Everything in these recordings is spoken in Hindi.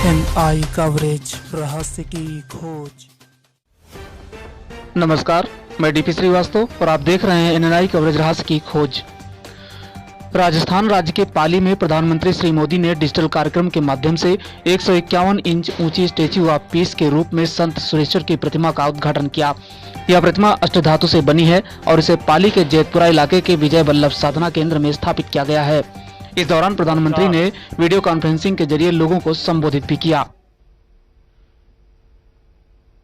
एनआई कवरेज, रहस्य की खोज। नमस्कार, मैं डीपी श्रीवास्तव और आप देख रहे हैं एनआई कवरेज, रहस्य की खोज। राजस्थान राज्य के पाली में प्रधानमंत्री श्री मोदी ने डिजिटल कार्यक्रम के माध्यम से 151 इंच ऊंची स्टैच्यू ऑफ पीस के रूप में संत सुरेश्वर की प्रतिमा का उद्घाटन किया। यह प्रतिमा अष्टधातु से बनी है और इसे पाली के जैतपुरा इलाके के विजय वल्लभ साधना केंद्र में स्थापित किया गया है। इस दौरान प्रधानमंत्री ने वीडियो कॉन्फ्रेंसिंग के जरिए लोगों को संबोधित भी किया।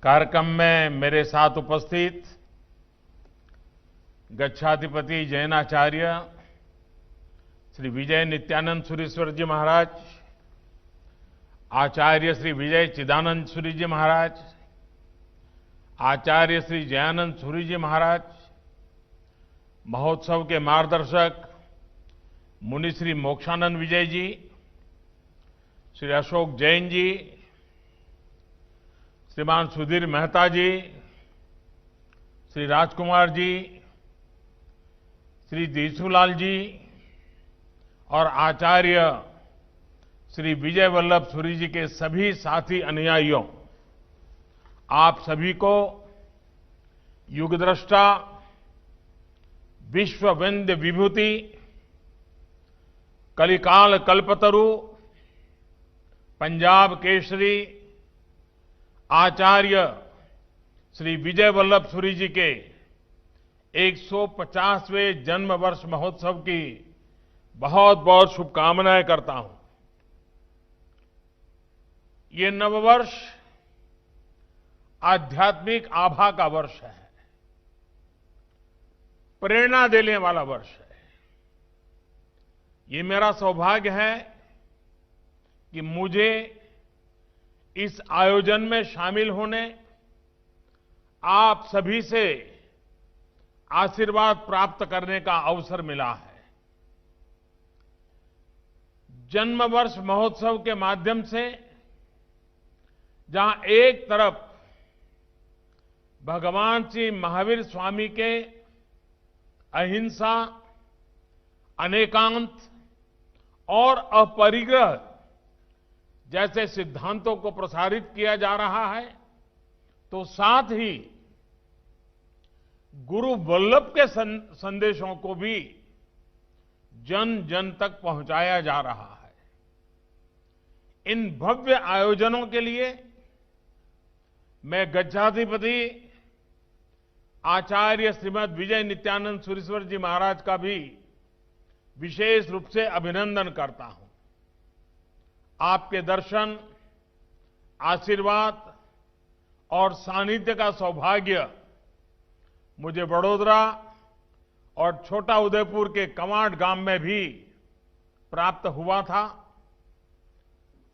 कार्यक्रम में मेरे साथ उपस्थित गच्छाधिपति जैनाचार्य श्री विजय नित्यानंद सुरीश्वर जी महाराज, आचार्य श्री विजय चिदानंद सूरी जी महाराज, आचार्य श्री जयानंद सूरी जी महाराज, महोत्सव के मार्गदर्शक मुनि श्री मोक्षानंद विजय जी, श्री अशोक जैन जी, श्रीमान सुधीर मेहता जी, श्री राजकुमार जी, श्री देसूलाल जी और आचार्य श्री विजय वल्लभ सूरी जी के सभी साथी अनुयायियों, आप सभी को युगद्रष्टा, विश्व वंद्य विभूति, कलिकाल कल्पतरु, पंजाब केसरी आचार्य श्री विजय वल्लभ सूरी जी के 150वें जन्म वर्ष महोत्सव की बहुत बहुत शुभकामनाएं करता हूं। ये नववर्ष आध्यात्मिक आभा का वर्ष है, प्रेरणा देने वाला वर्ष है। ये मेरा सौभाग्य है कि मुझे इस आयोजन में शामिल होने, आप सभी से आशीर्वाद प्राप्त करने का अवसर मिला है। जन्म वर्ष महोत्सव के माध्यम से जहां एक तरफ भगवान श्री महावीर स्वामी के अहिंसा, अनेकांत और अपरिग्रह जैसे सिद्धांतों को प्रसारित किया जा रहा है, तो साथ ही गुरु वल्लभ के संदेशों को भी जन जन तक पहुंचाया जा रहा है। इन भव्य आयोजनों के लिए मैं गच्छाधिपति आचार्य श्रीमद विजय नित्यानंद सुरीश्वर जी महाराज का भी विशेष रूप से अभिनंदन करता हूं। आपके दर्शन, आशीर्वाद और सानिध्य का सौभाग्य मुझे वडोदरा और छोटा उदयपुर के कवांट गांव में भी प्राप्त हुआ था।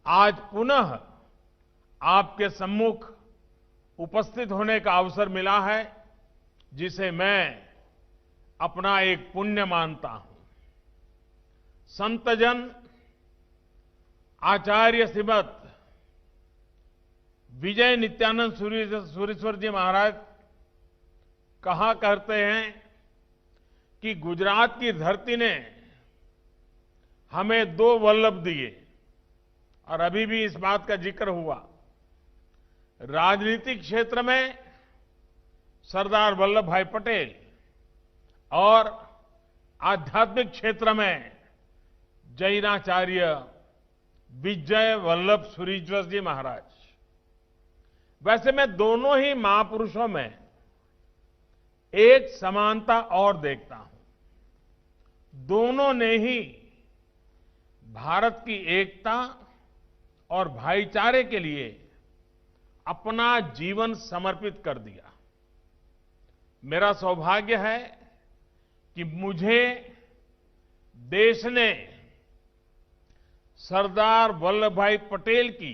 आज पुनः आपके सम्मुख उपस्थित होने का अवसर मिला है, जिसे मैं अपना एक पुण्य मानता हूं। संतजन आचार्य श्रीमद विजय नित्यानंद सुरीश्वर जी महाराज कहा करते हैं कि गुजरात की धरती ने हमें दो वल्लभ दिए, और अभी भी इस बात का जिक्र हुआ। राजनीतिक क्षेत्र में सरदार वल्लभ भाई पटेल और आध्यात्मिक क्षेत्र में जैनाचार्य विजय वल्लभ सुरीश्वर जी महाराज। वैसे मैं दोनों ही महापुरुषों में एक समानता और देखता हूं। दोनों ने ही भारत की एकता और भाईचारे के लिए अपना जीवन समर्पित कर दिया। मेरा सौभाग्य है कि मुझे देश ने सरदार वल्लभ भाई पटेल की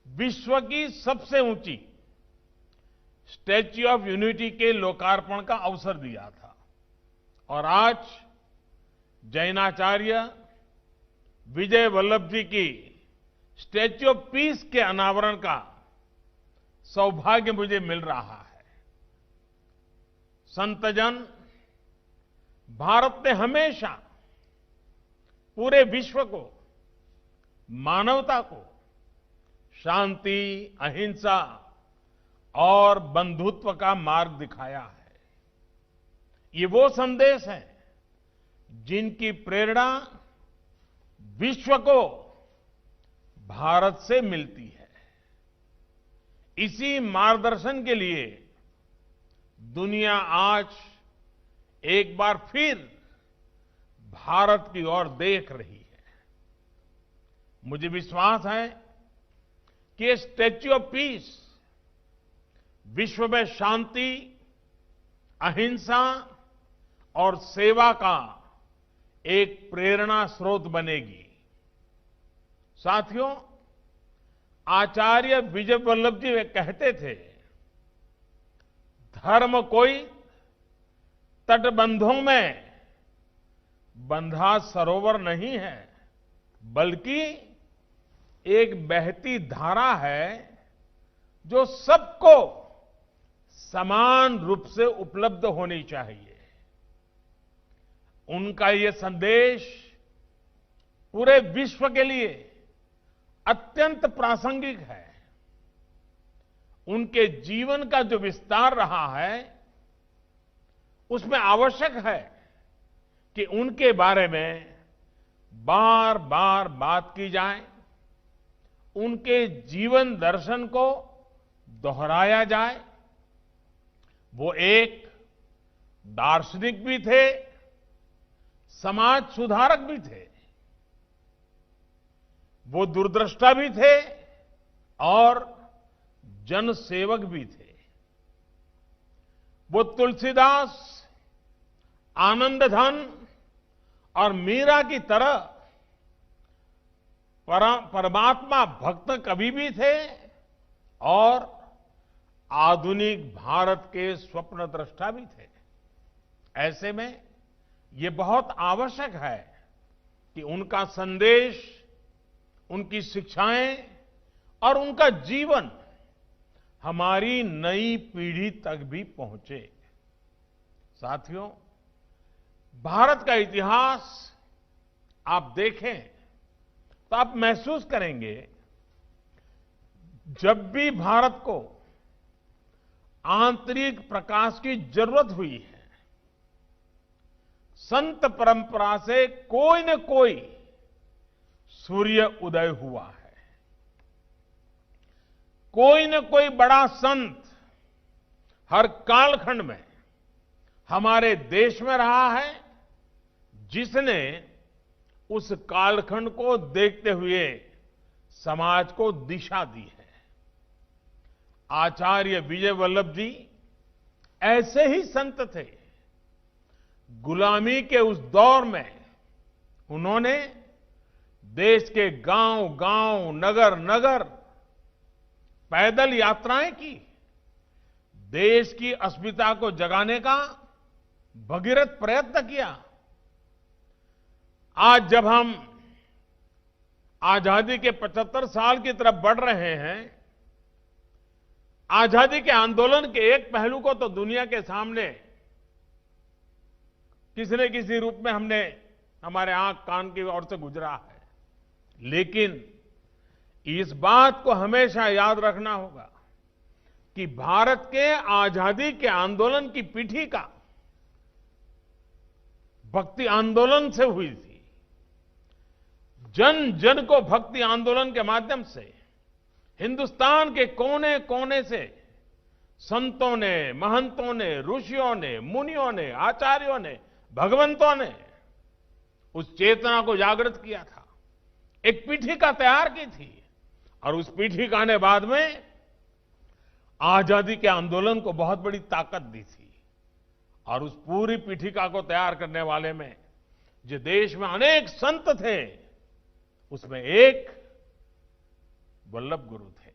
विश्व की सबसे ऊंची स्टैच्यू ऑफ यूनिटी के लोकार्पण का अवसर दिया था, और आज जैनाचार्य विजय वल्लभ जी की स्टैच्यू ऑफ पीस के अनावरण का सौभाग्य मुझे मिल रहा है। संतजन, भारत ने हमेशा पूरे विश्व को, मानवता को शांति, अहिंसा और बंधुत्व का मार्ग दिखाया है। ये वो संदेश हैं जिनकी प्रेरणा विश्व को भारत से मिलती है। इसी मार्गदर्शन के लिए दुनिया आज एक बार फिर भारत की ओर देख रही है। मुझे विश्वास है कि ये स्टैच्यू ऑफ पीस विश्व में शांति, अहिंसा और सेवा का एक प्रेरणा स्रोत बनेगी। साथियों, आचार्य विजय वल्लभ जी वे कहते थे, धर्म कोई तटबंधों में बंधा सरोवर नहीं है, बल्कि एक बहती धारा है जो सबको समान रूप से उपलब्ध होनी चाहिए। उनका ये संदेश पूरे विश्व के लिए अत्यंत प्रासंगिक है। उनके जीवन का जो विस्तार रहा है, उसमें आवश्यक है कि उनके बारे में बार बार बात की जाए, उनके जीवन दर्शन को दोहराया जाए। वो एक दार्शनिक भी थे, समाज सुधारक भी थे, वो दूरदृष्टा भी थे और जनसेवक भी थे। वो तुलसीदास, आनंदधन और मीरा की तरह परमात्मा भक्त कवि भी थे और आधुनिक भारत के स्वप्न दृष्टा भी थे। ऐसे में ये बहुत आवश्यक है कि उनका संदेश, उनकी शिक्षाएं और उनका जीवन हमारी नई पीढ़ी तक भी पहुंचे। साथियों, भारत का इतिहास आप देखें तो आप महसूस करेंगे, जब भी भारत को आंतरिक प्रकाश की जरूरत हुई है, संत परंपरा से कोई न कोई सूर्य उदय हुआ है। कोई न कोई बड़ा संत हर कालखंड में हमारे देश में रहा है, जिसने उस कालखंड को देखते हुए समाज को दिशा दी है। आचार्य विजय वल्लभ जी ऐसे ही संत थे। गुलामी के उस दौर में उन्होंने देश के गांव-गांव, नगर-नगर पैदल यात्राएं की, देश की अस्मिता को जगाने का भगीरथ प्रयत्न किया। आज जब हम आजादी के 75 साल की तरफ बढ़ रहे हैं, आजादी के आंदोलन के एक पहलू को तो दुनिया के सामने किसी न किसी रूप में हमने हमारे आंख कान की ओर से गुजरा है, लेकिन इस बात को हमेशा याद रखना होगा कि भारत के आजादी के आंदोलन की पीठिका भक्ति आंदोलन से हुई थी। जन जन को भक्ति आंदोलन के माध्यम से हिंदुस्तान के कोने कोने से संतों ने, महंतों ने, ऋषियों ने, मुनियों ने, आचार्यों ने, भगवंतों ने उस चेतना को जागृत किया था, एक पीठिका तैयार की थी और उस पीठिका ने बाद में आजादी के आंदोलन को बहुत बड़ी ताकत दी थी। और उस पूरी पीठिका को तैयार करने वाले में जो देश में अनेक संत थे, उसमें एक वल्लभ गुरु थे।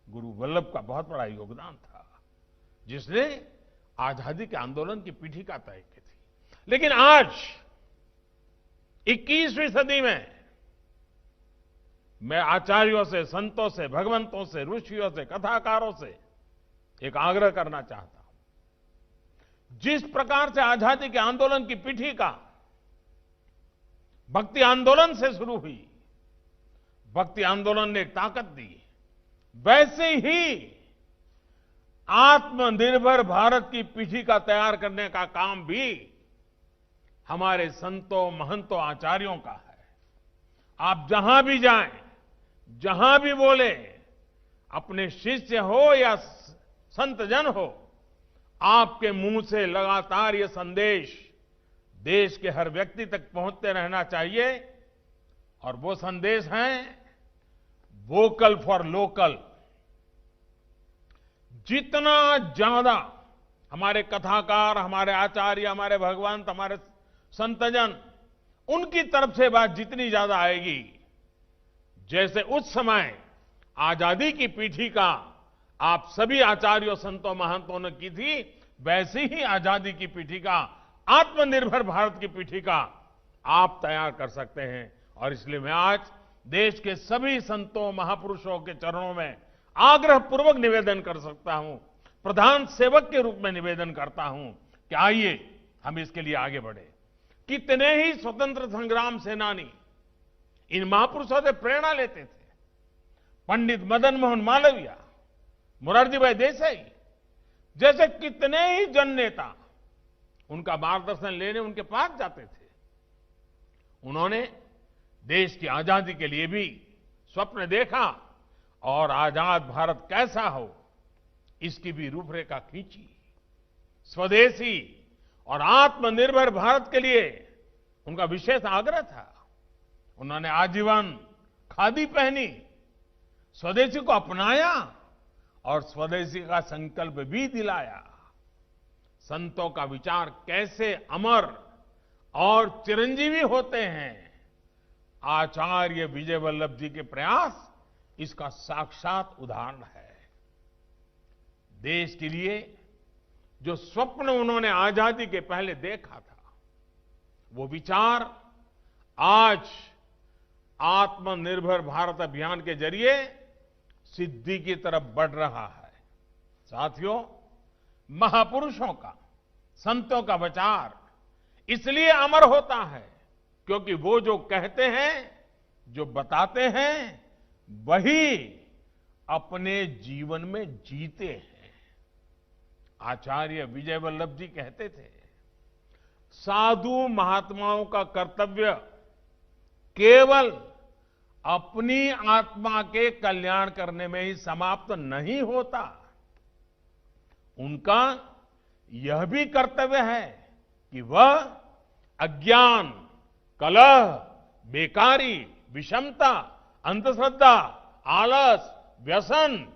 गुरु वल्लभ का बहुत बड़ा योगदान था, जिसने आजादी के आंदोलन की पीठिका तय की थी। लेकिन आज 21वीं सदी में मैं आचार्यों से, संतों से, भगवंतों से, ऋषियों से, कथाकारों से एक आग्रह करना चाहता हूं। जिस प्रकार से आजादी के आंदोलन की पीठिका भक्ति आंदोलन से शुरू हुई, भक्ति आंदोलन ने एक ताकत दी, वैसे ही आत्मनिर्भर भारत की पीठिका तैयार करने का काम भी हमारे संतों, महंतों, आचार्यों का है। आप जहां भी जाएं, जहां भी बोले, अपने शिष्य हो या संत जन हो, आपके मुंह से लगातार ये संदेश देश के हर व्यक्ति तक पहुंचते रहना चाहिए। और वो संदेश है वोकल फॉर लोकल। जितना ज्यादा हमारे कथाकार, हमारे आचार्य, हमारे भगवंत, हमारे संतजन, उनकी तरफ से बात जितनी ज्यादा आएगी, जैसे उस समय आजादी की पीठिका आप सभी आचार्यों, संतों, महंतों ने की थी, वैसी ही आजादी की पीठिका, आत्मनिर्भर भारत की पीठिका आप तैयार कर सकते हैं। और इसलिए मैं आज देश के सभी संतों, महापुरुषों के चरणों में आग्रह पूर्वक निवेदन कर सकता हूं, प्रधान सेवक के रूप में निवेदन करता हूं कि आइए हम इसके लिए आगे बढ़े। कितने ही स्वतंत्र संग्राम सेनानी इन महापुरुषों से प्रेरणा लेते थे। पंडित मदन मोहन मालवीय, मोरारजी भाई देसाई जैसे कितने ही जन नेता उनका मार्गदर्शन लेने उनके पास जाते थे। उन्होंने देश की आजादी के लिए भी स्वप्न देखा और आजाद भारत कैसा हो, इसकी भी रूपरेखा खींची। स्वदेशी और आत्मनिर्भर भारत के लिए उनका विशेष आग्रह था। उन्होंने आजीवन खादी पहनी, स्वदेशी को अपनाया और स्वदेशी का संकल्प भी दिलाया। संतों का विचार कैसे अमर और चिरंजीवी होते हैं, आचार्य विजय वल्लभ जी के प्रयास इसका साक्षात उदाहरण है। देश के लिए जो स्वप्न उन्होंने आजादी के पहले देखा था, वो विचार आज आत्मनिर्भर भारत अभियान के जरिए सिद्धि की तरफ बढ़ रहा है। साथियों, महापुरुषों का, संतों का विचार इसलिए अमर होता है क्योंकि वो जो कहते हैं, जो बताते हैं, वही अपने जीवन में जीते हैं। आचार्य विजय वल्लभ जी कहते थे, साधु महात्माओं का कर्तव्य केवल अपनी आत्मा के कल्याण करने में ही समाप्त नहीं होता, उनका यह भी कर्तव्य है कि वह अज्ञान, कलह, बेकारी, विषमता, अंधश्रद्धा, आलस, व्यसन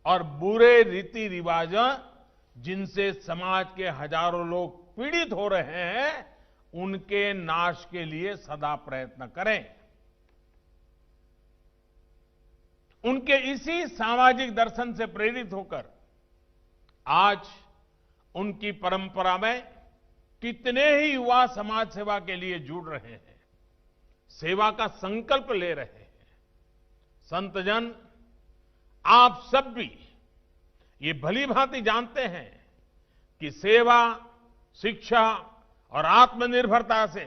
और बुरे रीति रिवाज जिनसे समाज के हजारों लोग पीड़ित हो रहे हैं, उनके नाश के लिए सदा प्रयत्न करें। उनके इसी सामाजिक दर्शन से प्रेरित होकर आज उनकी परंपरा में कितने ही युवा समाज सेवा के लिए जुड़ रहे हैं, सेवा का संकल्प ले रहे हैं। संतजन, आप सब भी ये भली भांति जानते हैं कि सेवा, शिक्षा और आत्मनिर्भरता से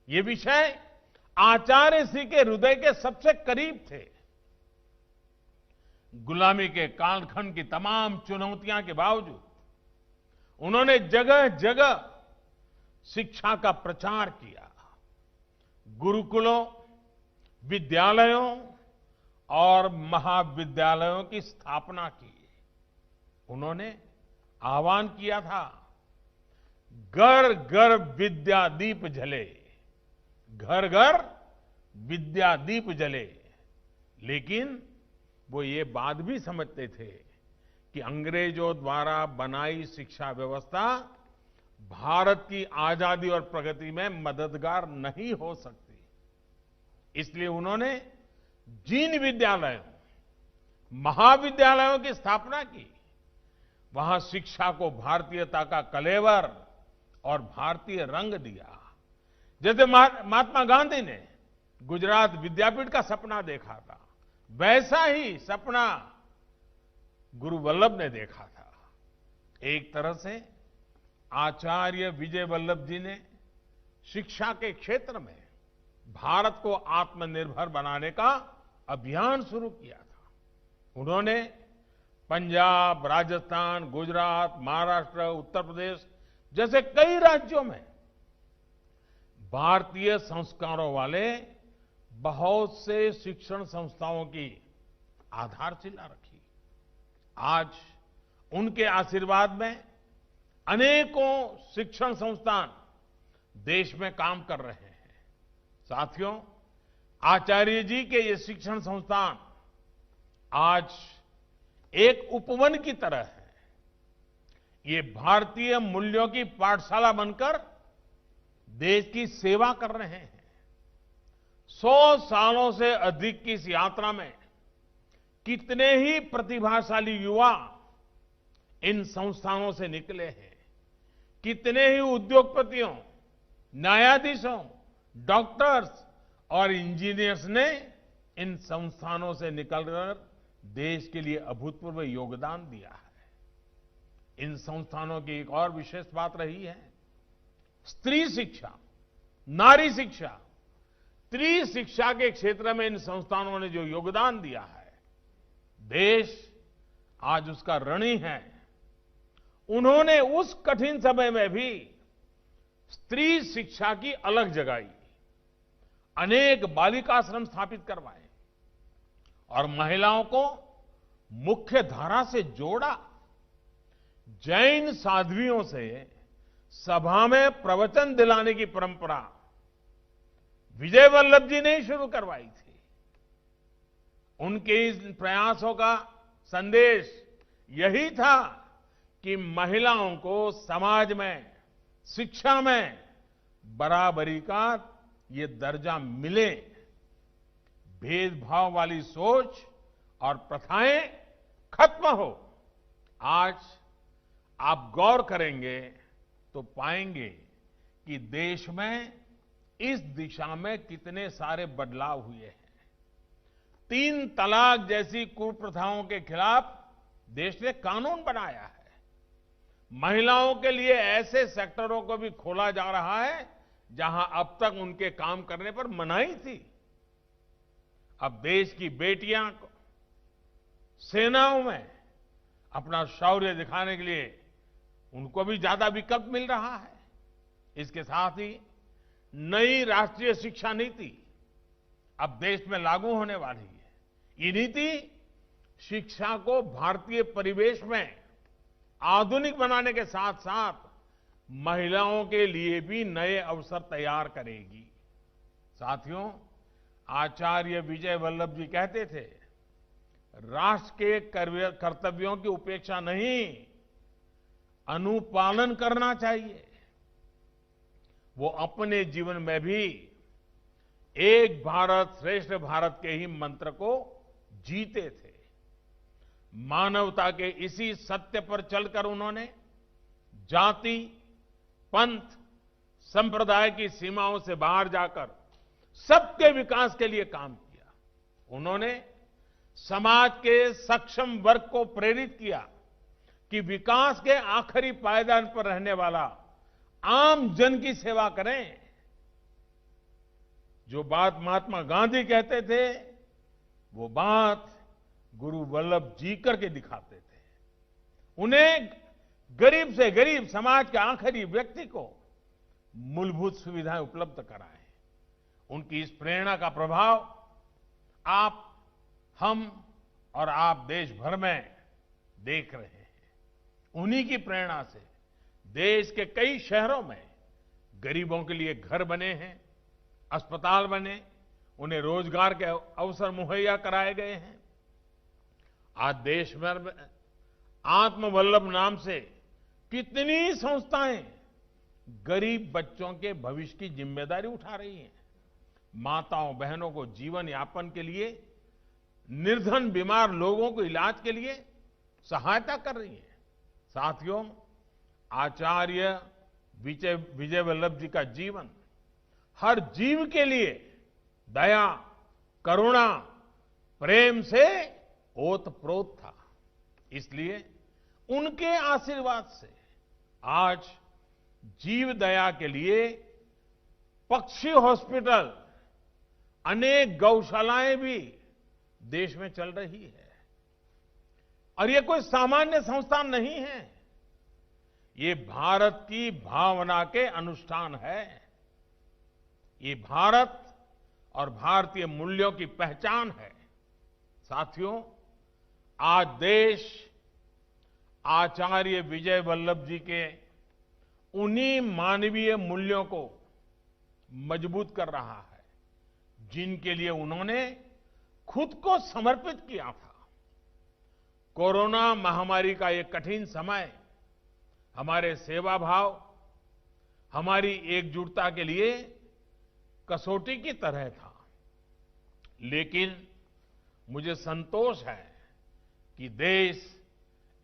ये विषय आचार्य श्री के हृदय के सबसे करीब थे। गुलामी के कालखंड की तमाम चुनौतियां के बावजूद उन्होंने जगह जगह शिक्षा का प्रचार किया, गुरुकुलों, विद्यालयों और महाविद्यालयों की स्थापना की। उन्होंने आह्वान किया था, घर घर विद्या दीप जले, घर घर विद्या दीप जले। लेकिन वो ये बात भी समझते थे कि अंग्रेजों द्वारा बनाई शिक्षा व्यवस्था भारत की आजादी और प्रगति में मददगार नहीं हो सकती। इसलिए उन्होंने जिन विद्यालयों, महाविद्यालयों की स्थापना की, वहां शिक्षा को भारतीयता का कलेवर और भारतीय रंग दिया। जैसे महात्मा गांधी ने गुजरात विद्यापीठ का सपना देखा था, वैसा ही सपना गुरु वल्लभ ने देखा था। एक तरह से आचार्य विजय वल्लभ जी ने शिक्षा के क्षेत्र में भारत को आत्मनिर्भर बनाने का अभियान शुरू किया था। उन्होंने पंजाब, राजस्थान, गुजरात, महाराष्ट्र, उत्तर प्रदेश जैसे कई राज्यों में भारतीय संस्कारों वाले बहुत से शिक्षण संस्थाओं की आधारशिला रखी। आज उनके आशीर्वाद में अनेकों शिक्षण संस्थान देश में काम कर रहे हैं। साथियों, आचार्य जी के ये शिक्षण संस्थान आज एक उपवन की तरह है। ये भारतीय मूल्यों की पाठशाला बनकर देश की सेवा कर रहे हैं। 100 सालों से अधिक की इस यात्रा में कितने ही प्रतिभाशाली युवा इन संस्थानों से निकले हैं। कितने ही उद्योगपतियों, न्यायाधीशों, डॉक्टर्स और इंजीनियर्स ने इन संस्थानों से निकलकर देश के लिए अभूतपूर्व योगदान दिया है। इन संस्थानों की एक और विशेष बात रही है स्त्री शिक्षा, नारी शिक्षा, त्रिशिक्षा के क्षेत्र में इन संस्थानों ने जो योगदान दिया है, देश आज उसका ऋणी है। उन्होंने उस कठिन समय में भी स्त्री शिक्षा की अलग जगाई, अनेक बालिकाश्रम स्थापित करवाए और महिलाओं को मुख्य धारा से जोड़ा। जैन साध्वियों से सभा में प्रवचन दिलाने की परंपरा विजय वल्लभ जी ने ही शुरू करवाई थी। उनके इस प्रयासों का संदेश यही था कि महिलाओं को समाज में, शिक्षा में बराबरी का ये दर्जा मिले। भेदभाव वाली सोच और प्रथाएं खत्म हो। आज आप गौर करेंगे तो पाएंगे कि देश में इस दिशा में कितने सारे बदलाव हुए हैं। 3 तलाक जैसी कुप्रथाओं के खिलाफ देश ने कानून बनाया है। महिलाओं के लिए ऐसे सेक्टरों को भी खोला जा रहा है जहां अब तक उनके काम करने पर मनाही थी। अब देश की बेटियां सेनाओं में अपना शौर्य दिखाने के लिए उनको भी ज्यादा विकल्प मिल रहा है। इसके साथ ही नई राष्ट्रीय शिक्षा नीति अब देश में लागू होने वाली है। ये नीति शिक्षा को भारतीय परिवेश में आधुनिक बनाने के साथ साथ महिलाओं के लिए भी नए अवसर तैयार करेगी। साथियों, आचार्य विजय वल्लभ जी कहते थे, राष्ट्र के कर्तव्यों की उपेक्षा नहीं, अनुपालन करना चाहिए। वो अपने जीवन में भी एक भारत श्रेष्ठ भारत के ही मंत्र को जीते थे। मानवता के इसी सत्य पर चलकर उन्होंने जाति, पंथ, संप्रदाय की सीमाओं से बाहर जाकर सबके विकास के लिए काम किया। उन्होंने समाज के सक्षम वर्ग को प्रेरित किया कि विकास के आखिरी पायदान पर रहने वाला आम जन की सेवा करें। जो बात महात्मा गांधी कहते थे, वो बात गुरु वल्लभ जी करके दिखाते थे। उन्हें गरीब से गरीब समाज के आखिरी व्यक्ति को मूलभूत सुविधाएं उपलब्ध कराएं। उनकी इस प्रेरणा का प्रभाव आप, हम और आप देश भर में देख रहे हैं। उन्हीं की प्रेरणा से देश के कई शहरों में गरीबों के लिए घर बने हैं, अस्पताल बने, उन्हें रोजगार के अवसर मुहैया कराए गए हैं। आज देश भर में आत्मवल्लभ नाम से कितनी संस्थाएं गरीब बच्चों के भविष्य की जिम्मेदारी उठा रही हैं। माताओं बहनों को जीवन यापन के लिए, निर्धन बीमार लोगों को इलाज के लिए सहायता कर रही है। साथियों, आचार्य विजय वल्लभ जी का जीवन हर जीव के लिए दया, करुणा, प्रेम से ओतप्रोत था। इसलिए उनके आशीर्वाद से आज जीव दया के लिए पक्षी हॉस्पिटल, अनेक गौशालाएं भी देश में चल रही है। और ये कोई सामान्य संस्थान नहीं है, ये भारत की भावना के अनुष्ठान है। ये भारत और भारतीय मूल्यों की पहचान है। साथियों, आज देश आचार्य विजय वल्लभ जी के उन्हीं मानवीय मूल्यों को मजबूत कर रहा है, जिनके लिए उन्होंने खुद को समर्पित किया था। कोरोना महामारी का ये कठिन समय हमारे सेवा भाव, हमारी एकजुटता के लिए कसौटी की तरह था। लेकिन मुझे संतोष है कि देश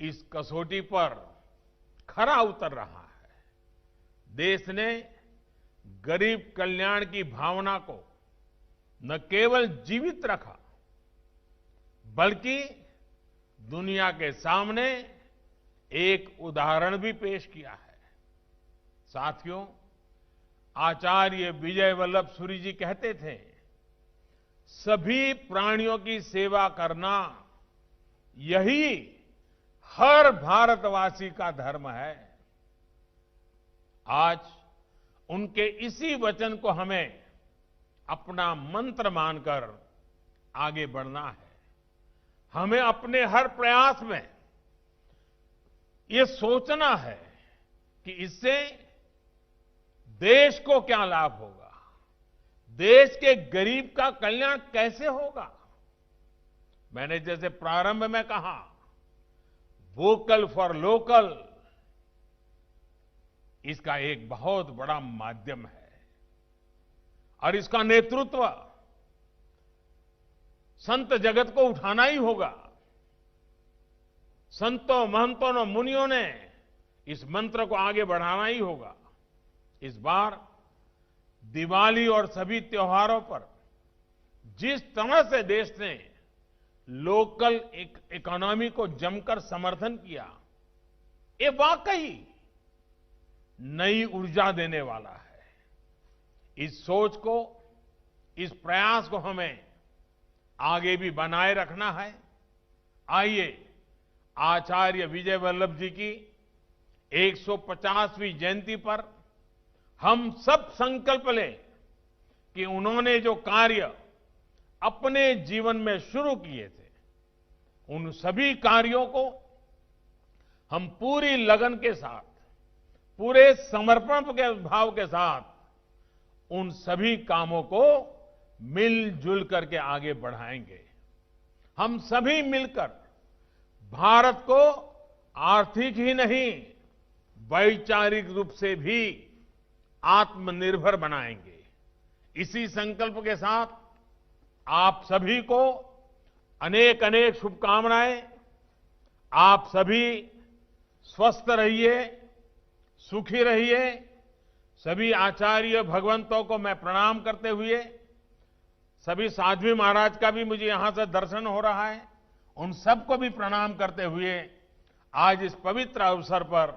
इस कसौटी पर खरा उतर रहा है। देश ने गरीब कल्याण की भावना को न केवल जीवित रखा, बल्कि दुनिया के सामने एक उदाहरण भी पेश किया है। साथियों, आचार्य विजय वल्लभ सूरी जी कहते थे, सभी प्राणियों की सेवा करना यही हर भारतवासी का धर्म है। आज उनके इसी वचन को हमें अपना मंत्र मानकर आगे बढ़ना है। हमें अपने हर प्रयास में ये सोचना है कि इससे देश को क्या लाभ होगा, देश के गरीब का कल्याण कैसे होगा। मैंने जैसे प्रारंभ में कहा, वोकल फॉर लोकल इसका एक बहुत बड़ा माध्यम है और इसका नेतृत्व संत जगत को उठाना ही होगा। संतों, महंतों और मुनियों ने इस मंत्र को आगे बढ़ाना ही होगा। इस बार दिवाली और सभी त्योहारों पर जिस तरह से देश ने लोकल इकोनॉमी को जमकर समर्थन किया, ये वाकई नई ऊर्जा देने वाला है। इस सोच को, इस प्रयास को हमें आगे भी बनाए रखना है। आइए आचार्य विजय वल्लभ जी की 150वीं जयंती पर हम सब संकल्प लें कि उन्होंने जो कार्य अपने जीवन में शुरू किए थे, उन सभी कार्यों को हम पूरी लगन के साथ, पूरे समर्पण के भाव के साथ उन सभी कामों को मिलजुल करके आगे बढ़ाएंगे। हम सभी मिलकर भारत को आर्थिक ही नहीं, वैचारिक रूप से भी आत्मनिर्भर बनाएंगे। इसी संकल्प के साथ आप सभी को अनेक अनेक शुभकामनाएं। आप सभी स्वस्थ रहिए, सुखी रहिए। सभी आचार्य भगवंतों को मैं प्रणाम करते हुए, सभी साध्वी महाराज का भी मुझे यहां से दर्शन हो रहा है, उन सबको भी प्रणाम करते हुए आज इस पवित्र अवसर पर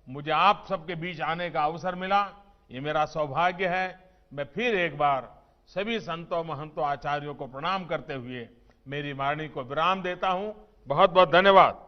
मुझे आप सबके बीच आने का अवसर मिला, ये मेरा सौभाग्य है। मैं फिर एक बार सभी संतों, महंतों, आचार्यों को प्रणाम करते हुए मेरी वाणी को विराम देता हूं। बहुत बहुत धन्यवाद।